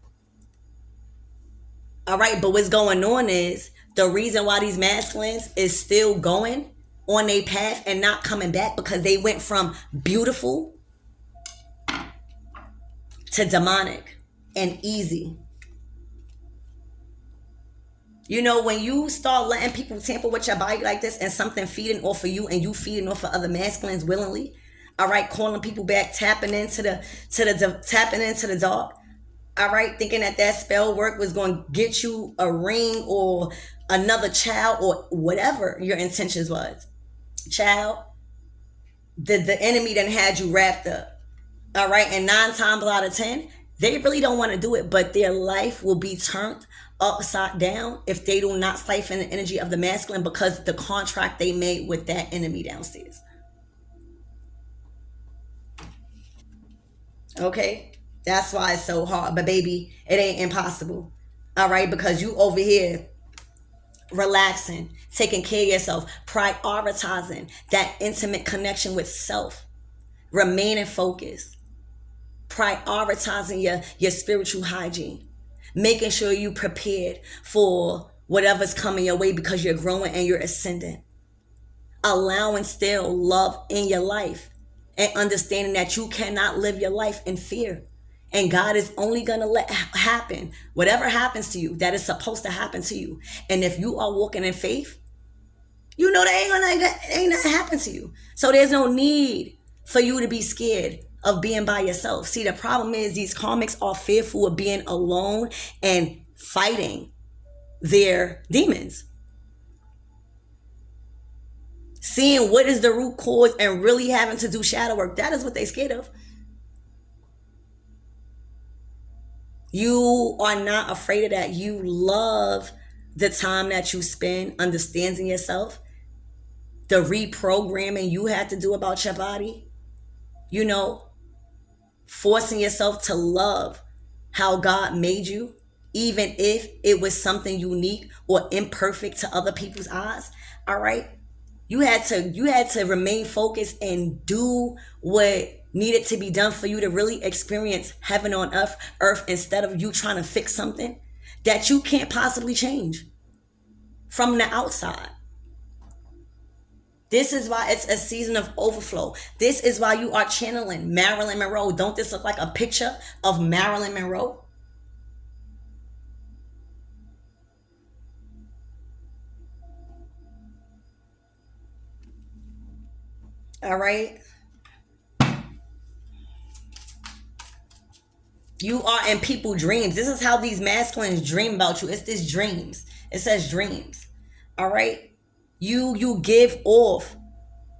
All right, but what's going on is the reason why these masculines is still going on their path and not coming back, because they went from beautiful to demonic and easy. When you start letting people tamper with your body like this, and something feeding off of you and you feeding off of other masculines willingly, all right, calling people back, tapping into the dark, all right, thinking that spell work was going to get you a ring or another child or whatever your intentions was. Child, the enemy done had you wrapped up. All right, and 9 times out of 10, they really don't want to do it, but their life will be turned upside down if they do not siphon the energy of the masculine, because the contract they made with that enemy downstairs. Okay, that's why it's so hard. But baby, it ain't impossible. All right, because you over here relaxing, taking care of yourself, prioritizing that intimate connection with self, remaining focused, prioritizing your spiritual hygiene, making sure you prepared for whatever's coming your way, because you're growing and you're ascending, allowing still love in your life, and understanding that you cannot live your life in fear. And God is only going to let happen whatever happens to you that is supposed to happen to you. And if you are walking in faith, that ain't gonna happen to you. So there's no need for you to be scared of being by yourself. See, the problem is these karmics are fearful of being alone and fighting their demons. Seeing what is the root cause and really having to do shadow work, that is what they're scared of. You are not afraid of that. You love the time that you spend understanding yourself, the reprogramming you had to do about your body, forcing yourself to love how God made you, even if it was something unique or imperfect to other people's eyes. All right. You had to remain focused and do what needed to be done for you to really experience heaven on earth, instead of you trying to fix something that you can't possibly change from the outside. This is why it's a season of overflow. This is why you are channeling Marilyn Monroe. Don't this look like a picture of Marilyn Monroe? All right. You are in people's dreams. This is how these masculines dream about you. It's this dreams. It says dreams. All right. You give off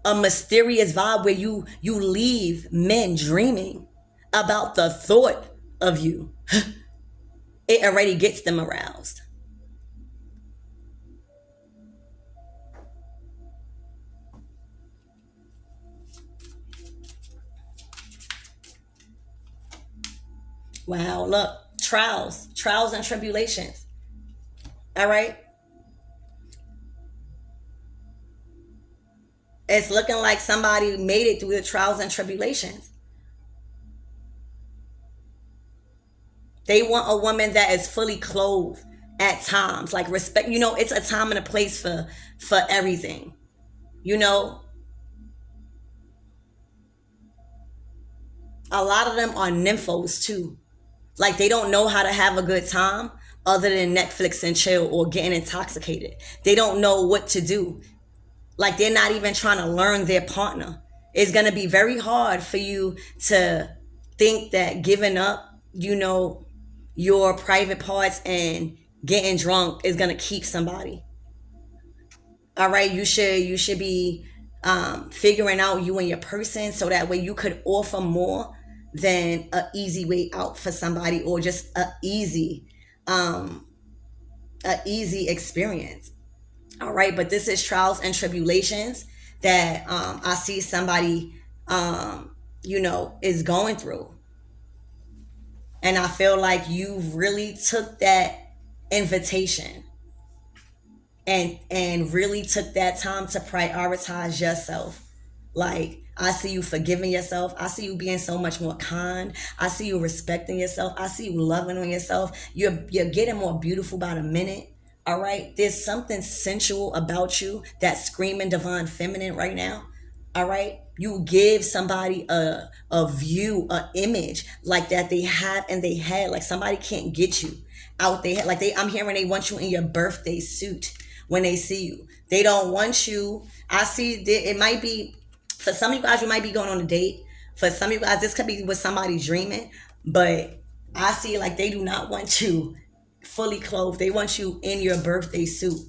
a mysterious vibe where you leave men dreaming about the thought of you. It already gets them aroused. Wow, look, trials and tribulations. All right. It's looking like somebody made it through the trials and tribulations. They want a woman that is fully clothed at times, like respect. It's a time and a place for everything. You know, a lot of them are nymphos too. Like, they don't know how to have a good time other than Netflix and chill or getting intoxicated. They don't know what to do. Like they're not even trying to learn their partner. It's going to be very hard for you to think that giving up, your private parts and getting drunk is going to keep somebody. All right, you should be figuring out you and your person, so that way you could offer more than a easy way out for somebody, or just um a easy experience. All right, but this is trials and tribulations that I see somebody is going through. And I feel like you really took that invitation and really took that time to prioritize yourself. Like, I see you forgiving yourself. I see you being so much more kind. I see you respecting yourself. I see you loving on yourself. You're getting more beautiful by the minute. All right. There's something sensual about you that's screaming divine feminine right now. All right. You give somebody a view, a image like that they have in their head. Like somebody can't get you out there. Like I'm hearing they want you in your birthday suit when they see you. They don't want you. I see that it might be, for some of you guys, you might be going on a date. For some of you guys, this could be with somebody dreaming. But I see like they do not want you fully clothed. They want you in your birthday suit.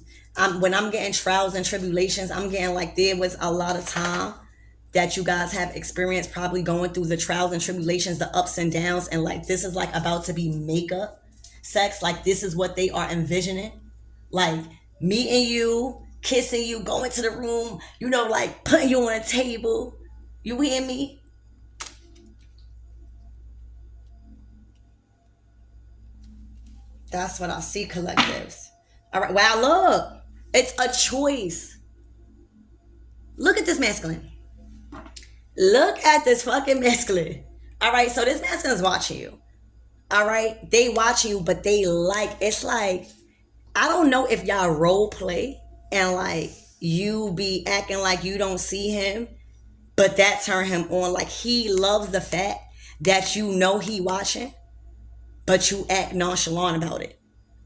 When I'm getting trials and tribulations, I'm getting like there was a lot of time that you guys have experienced, probably going through the trials and tribulations, the ups and downs, and like this is like about to be makeup sex. Like this is what they are envisioning. Like meeting you, kissing you, going to the room, like putting you on a table. You hear me? That's what I see, collectives. All right. Wow, look. It's a choice. Look at this masculine. Look at this fucking masculine. All right. So this masculine is watching you. All right. They watching you, but it's like, I don't know if y'all role play and like you be acting like you don't see him, but that turn him on. Like he loves the fact that he watching, but you act nonchalant about it.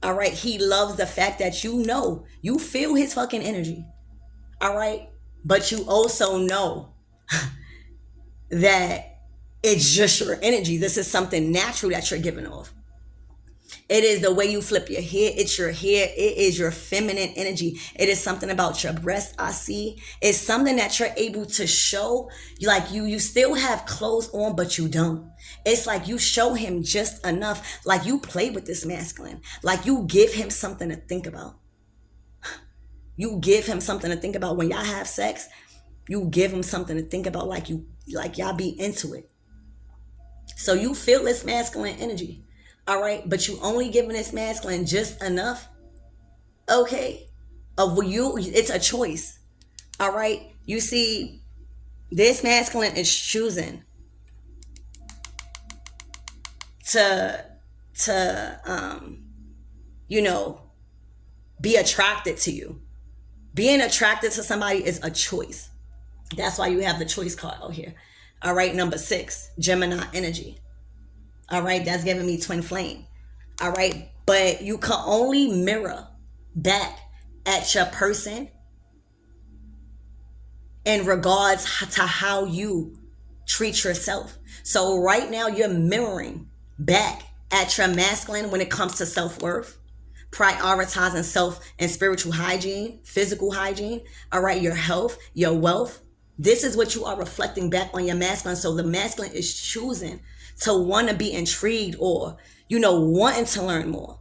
All right. He loves the fact that you feel his fucking energy. All right. But you also know that it's just your energy. This is something natural that you're giving off. It is the way you flip your hair. It's your hair. It is your feminine energy. It is something about your breast. I see. It's something that you're able to show. Like you still have clothes on, but you don't. It's like you show him just enough. Like you play with this masculine. Like you give him something to think about. You give him something to think about when y'all have sex. You give him something to think about. Like y'all be into it. So you feel this masculine energy. All right, but you only giving this masculine just enough, okay? Of you, it's a choice. All right, you see, this masculine is choosing to you know be attracted to you. Being attracted to somebody is a choice. That's why you have the choice card out here. All right, number 6, Gemini energy. All right, that's giving me twin flame. All right, but you can only mirror back at your person in regards to how you treat yourself. So right now you're mirroring back at your masculine when it comes to self-worth, prioritizing self and spiritual hygiene, physical hygiene, all right, your health, your wealth. This is what you are reflecting back on your masculine. So the masculine is choosing to want to be intrigued or, wanting to learn more.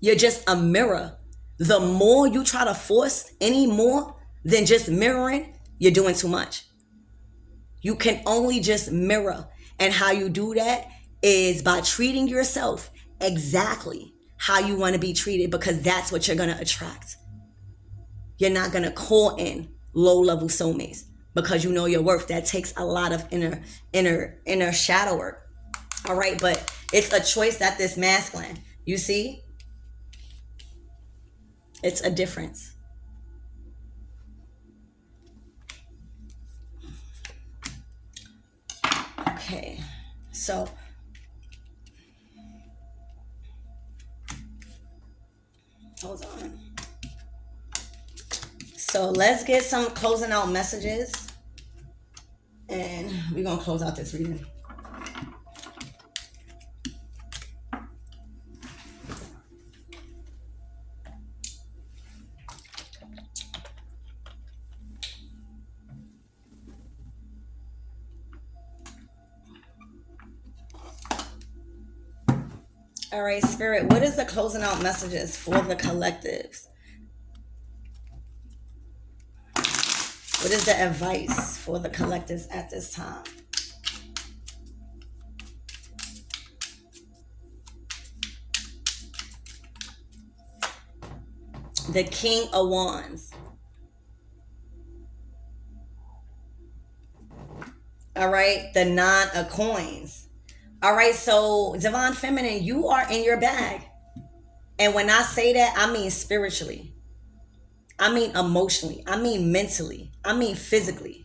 You're just a mirror. The more you try to force any more than just mirroring, you're doing too much. You can only just mirror. And how you do that is by treating yourself exactly how you want to be treated, because that's what you're going to attract. You're not going to call in low-level soulmates because you know your worth. That takes a lot of inner shadow work. All right, but it's a choice that this masculine, you see, it's a difference. Okay, so hold on. So let's get some closing out messages. And we're going to close out this reading. All right, Spirit, what is the closing out messages for the collectives? What is the advice for the collectives at this time? The King of Wands. All right, the Nine of Coins. All right, so Divine Feminine, you are in your bag. And when I say that, I mean spiritually. I mean emotionally. I mean mentally. I mean physically.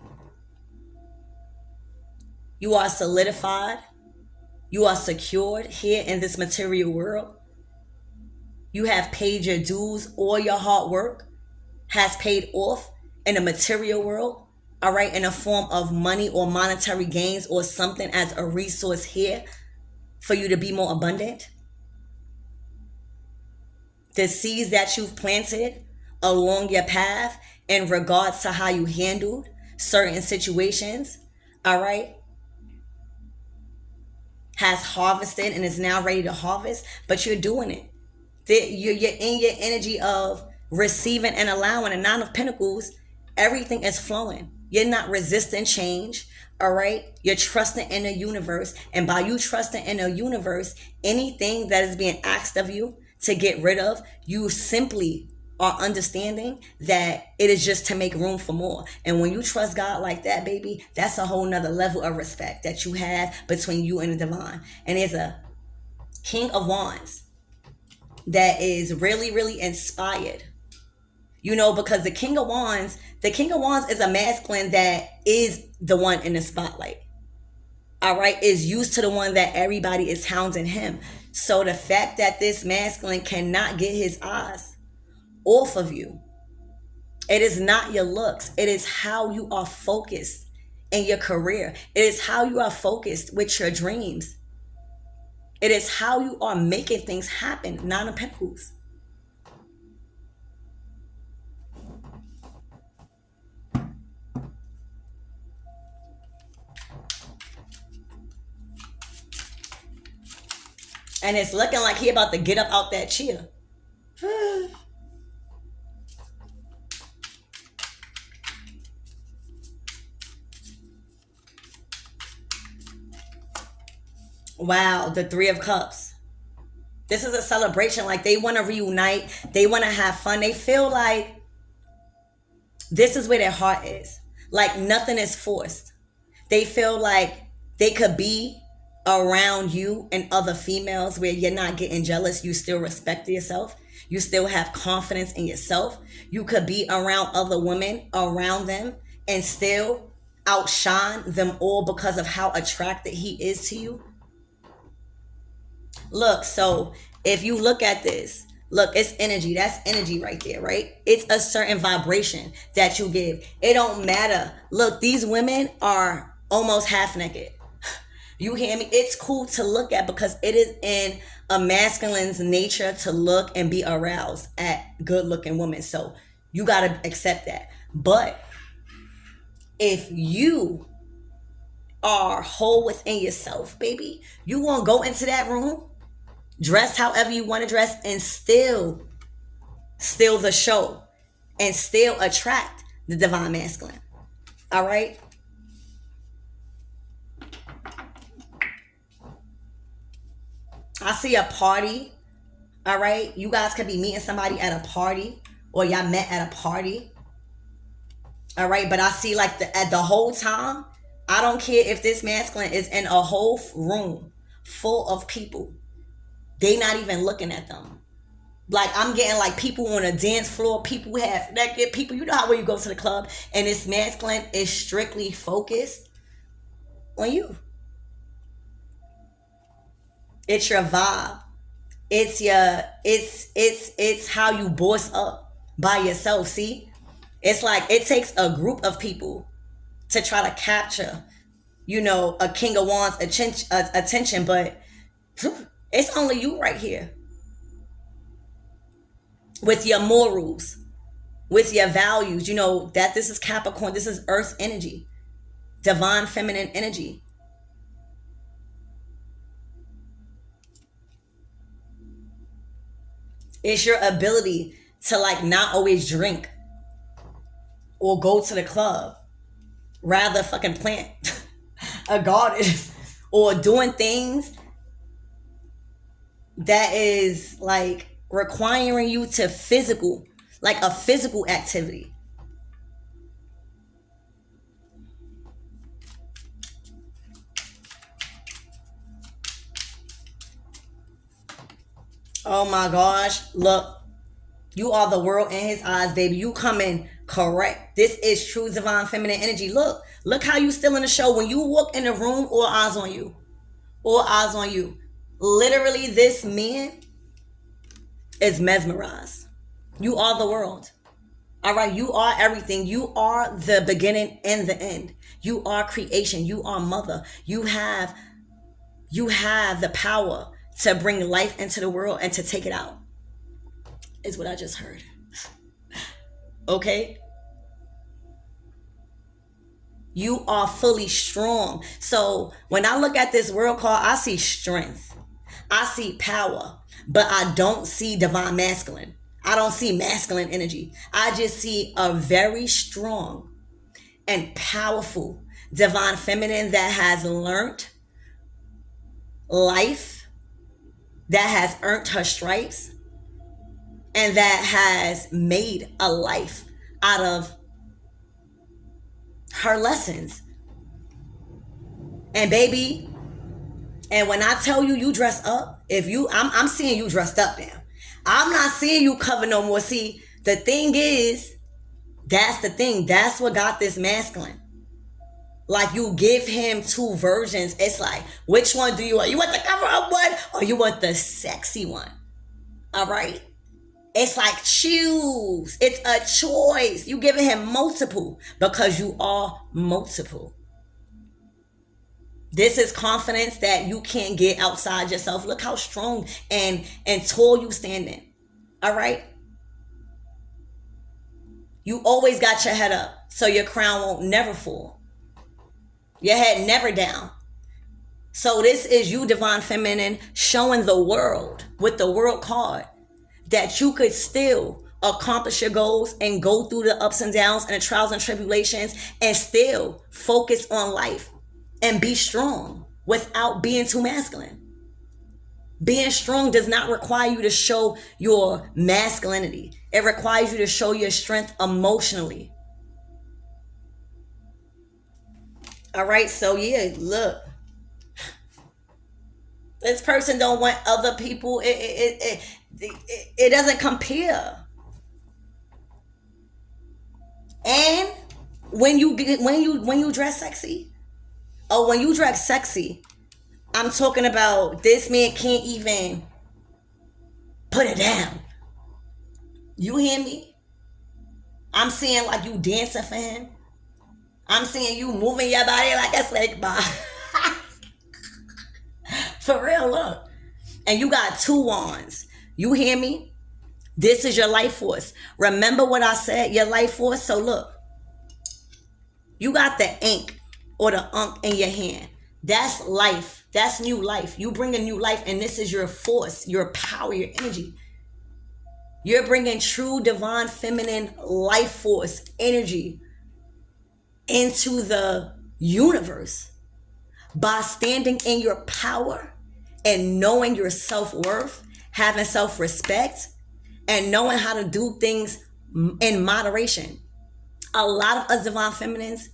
You are solidified. You are secured here in this material world. You have paid your dues. All your hard work has paid off in the material world. All right, in a form of money or monetary gains or something as a resource here for you to be more abundant. The seeds that you've planted along your path in regards to how you handled certain situations, all right, has harvested and is now ready to harvest, but you're doing it. You're in your energy of receiving and allowing. A Nine of Pentacles, everything is flowing. You're not resisting change. All right. You're trusting in the universe. And by you trusting in the universe, anything that is being asked of you to get rid of, you simply are understanding that it is just to make room for more. And when you trust God like that, baby, that's a whole nother level of respect that you have between you and the divine. And there's a King of Wands that is really, really inspired. You know, because the King of Wands is a masculine that is the one in the spotlight. All right, is used to the one that everybody is hounding him. So the fact that this masculine cannot get his eyes off of you, it is not your looks. It is how you are focused in your career. It is how you are focused with your dreams. It is how you are making things happen. Nine of Pentacles. And it's looking like he about to get up out that chair. Wow, the Three of Cups. This is a celebration. Like, they want to reunite. They want to have fun. They feel like this is where their heart is. Like, nothing is forced. They feel like they could be around you and other females where you're not getting jealous. You still respect yourself. You still have confidence in yourself. You could be around other women around them and still outshine them all because of how attracted he is to you. Look, so if you look at this, look, it's energy. That's energy right there, right? It's a certain vibration that you give. It don't matter. Look, these women are almost half naked. You hear me? It's cool to look at because it is in a masculine's nature to look and be aroused at good looking women. So you got to accept that. But if you are whole within yourself, baby, you won't go into that room, dress however you want to dress, and still steal the show and still attract the divine masculine. All right? I see a party. All right? You guys could be meeting somebody at a party, or y'all met at a party. All right? But I see like the whole time, I don't care if this masculine is in a whole room full of people. They not even looking at them. Like, I'm getting like people on a dance floor, people have naked people. You know how when you go to the club and this masculine is strictly focused on you. It's your vibe. It's how you boss up by yourself. See? It's like it takes a group of people to try to capture, a king of wands attention, but it's only you right here with your morals, with your values. That this is Capricorn, this is Earth energy, divine feminine energy. It's your ability to like not always drink or go to the club, rather fucking plant a garden or doing things that is like requiring you to physical, like a physical activity. Oh my gosh, look, you are the world in his eyes, baby. You coming correct. This is true divine feminine energy. Look how you still in the show. When you walk in the room, all eyes on you. All eyes on you. Literally, this man is mesmerized. You are the world. All right, you are everything. You are the beginning and the end. You are creation. You are mother. You have the power to bring life into the world and to take it out. Is what I just heard. Okay? You are fully strong. So when I look at this world card, I see strength. I see power. But I don't see divine masculine. I don't see masculine energy. I just see a very strong and powerful divine feminine that has learned life, that has earned her stripes, and that has made a life out of her lessons. And baby, and when I tell you, you dress up, I'm seeing you dressed up now. I'm not seeing you cover no more. See, the thing is, that's the thing. That's what got this masculine. Like, you give him two versions. It's like, which one do you want? You want the cover up one or you want the sexy one? All right. It's like, choose. It's a choice. You giving him multiple because you are multiple. This is confidence that you can't get outside yourself. Look how strong and tall you standing. All right. You always got your head up, so your crown won't never fall. Your head never down. So this is you, divine feminine, showing the world with the world card that you could still accomplish your goals and go through the ups and downs and the trials and tribulations and still focus on life and be strong without being too masculine. Being strong does not require you to show your masculinity. It requires you to show your strength emotionally. All right, so yeah, look. This person don't want other people. It doesn't compare. And when you dress sexy, I'm talking about this man can't even put it down. You hear me? I'm seeing like you dancing for him. I'm seeing you moving your body like a snake bar. For real, look. And you got two wands. You hear me? This is your life force. Remember what I said, your life force? So look. You got the ink or the unk in your hand. That's life. That's new life. You bring a new life, and this is your force, your power, your energy. You're bringing true divine feminine life force energy into the universe by standing in your power and knowing your self-worth, having self-respect, and knowing how to do things in moderation. A lot of us divine feminines,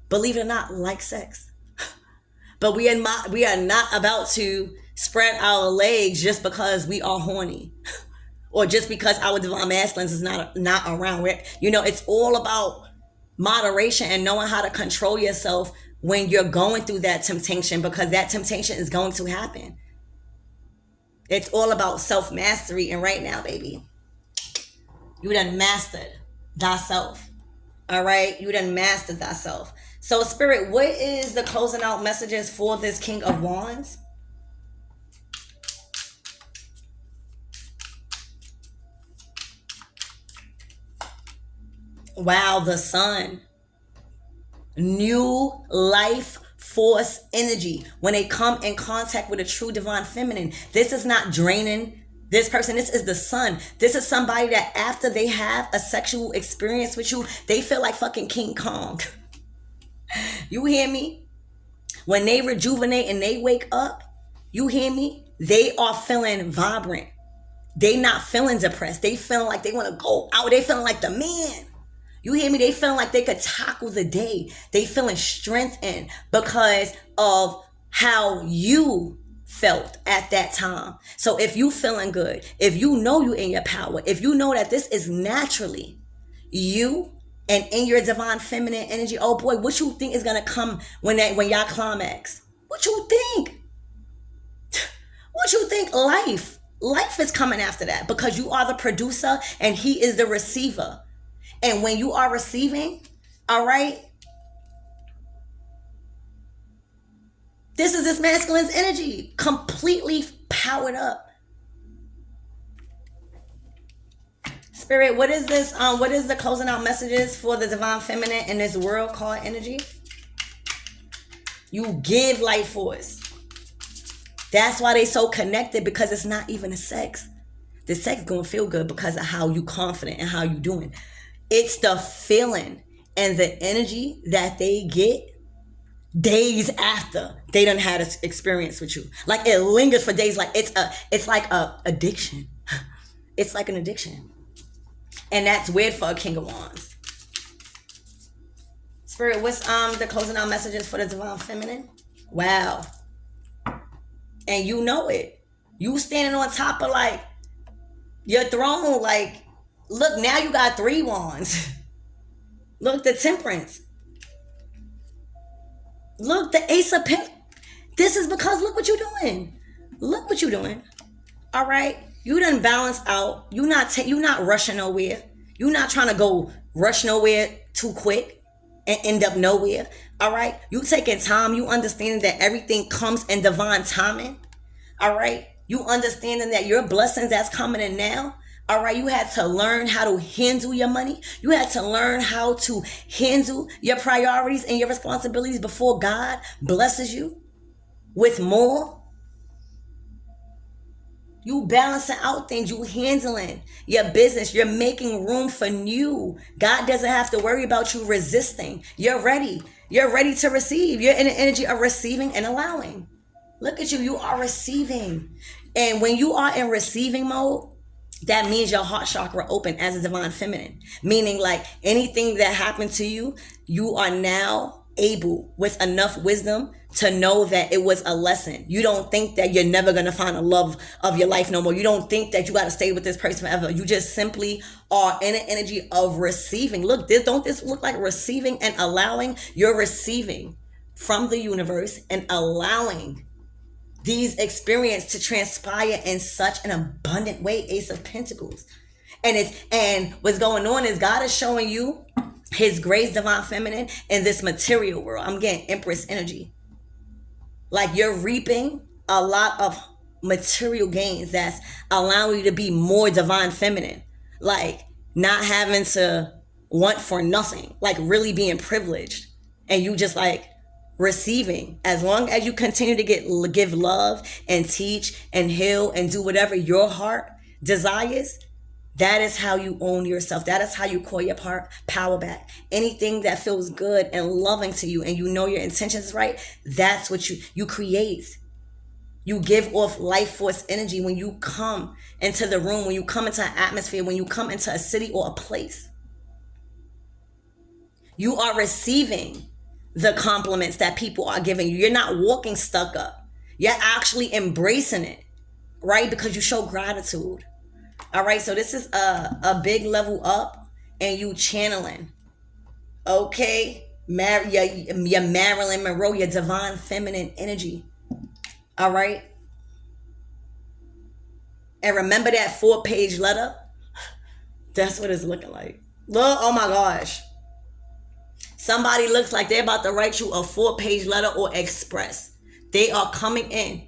believe it or not, like sex. But we are not about to spread our legs just because we are horny. Or just because our divine masculines is not around. It's all about moderation and knowing how to control yourself when you're going through that temptation, because that temptation is going to happen. It's all about self-mastery. And right now, baby, you done mastered thyself. All right, you done mastered thyself. So, Spirit, what is the closing out messages for this King of Wands? Wow, the Sun. New life force energy. When they come in contact with a true divine feminine, this is not draining this person. This is the Sun. This is somebody that after they have a sexual experience with you, they feel like fucking King Kong. You hear me? When they rejuvenate and they wake up, you hear me? They are feeling vibrant. They not feeling depressed. They feeling like they want to go out. They feeling like the man. You hear me? They feeling like they could tackle the day. They feeling strengthened because of how you felt at that time. So if you feeling good, if you know you in your power, if you know that this is naturally you and in your divine feminine energy, oh boy, what you think is gonna come when y'all climax? What you think? What you think? Life is coming after that because you are the producer and he is the receiver. And when you are receiving, all right, this is this masculine's energy, completely powered up. Spirit, what is this? What is the closing out messages for the divine feminine in this world called energy? You give life force. That's why they so connected, because it's not even a sex. The sex is gonna feel good because of how you confident and how you doing. It's the feeling and the energy that they get days after they done had an experience with you. Like it lingers for days. Like it's like a addiction. It's like an addiction. And that's weird for a King of Wands. Spirit, what's the closing out messages for the divine feminine? Wow. And you know it. You standing on top of like your throne, like, look, now you got 3 wands. Look, the Temperance. Look, the Ace of Pentacles. This is because look what you're doing. Look what you're doing. All right, you done balanced out. You not rushing nowhere. You not trying to go rush nowhere too quick and end up nowhere. All right, you taking time. You understanding that everything comes in divine timing. All right, you understanding that your blessings that's coming in now. All right, you had to learn how to handle your money. You had to learn how to handle your priorities and your responsibilities before God blesses you with more. You balancing out things. You handling your business. You're making room for new. God doesn't have to worry about you resisting. You're ready. You're ready to receive. You're in the energy of receiving and allowing. Look at you. You are receiving. And when you are in receiving mode, that means your heart chakra open as a divine feminine. Meaning like anything that happened to you, you are now able with enough wisdom to know that it was a lesson. You don't think that you're never going to find a love of your life no more. You don't think that you got to stay with this person forever. You just simply are in an energy of receiving. Look, don't this look like receiving and allowing? You're receiving from the universe and allowing these experiences to transpire in such an abundant way. Ace of Pentacles. And what's going on is God is showing you his grace, divine feminine, in this material world. I'm getting Empress energy. Like you're reaping a lot of material gains that's allowing you to be more divine feminine. Like not having to want for nothing. Like really being privileged. And you just like receiving. As long as you continue to give love and teach and heal and do whatever your heart desires, that is how you own yourself. That is how you call your power back. Anything that feels good and loving to you and you know your intentions is right, that's what you create. You give off life force energy when you come into the room, when you come into an atmosphere, when you come into a city or a place. You are receiving the compliments that people are giving you. You're not walking stuck up. You're actually embracing it, right? Because you show gratitude. All right, so this is a big level up and you channeling. Okay? Your Marilyn Monroe, your divine feminine energy. All right? And remember that 4-page letter? That's what it's looking like. Look, oh my gosh. Somebody looks like they're about to write you a 4-page letter or express. They are coming in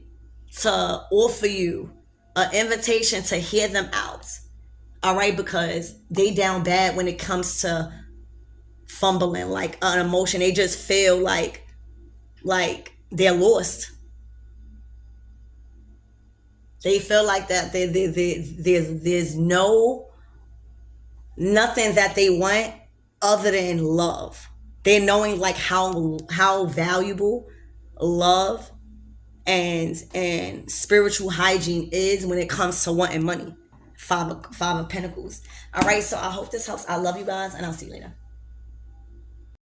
to offer you an invitation to hear them out. All right, because they down bad when it comes to fumbling like an emotion. They just feel like they're lost. They feel like that there's nothing that they want other than love. They're knowing like how valuable love and spiritual hygiene is when it comes to wanting money. Five of Pentacles. All right, so I hope this helps. I love you guys, and I'll see you later.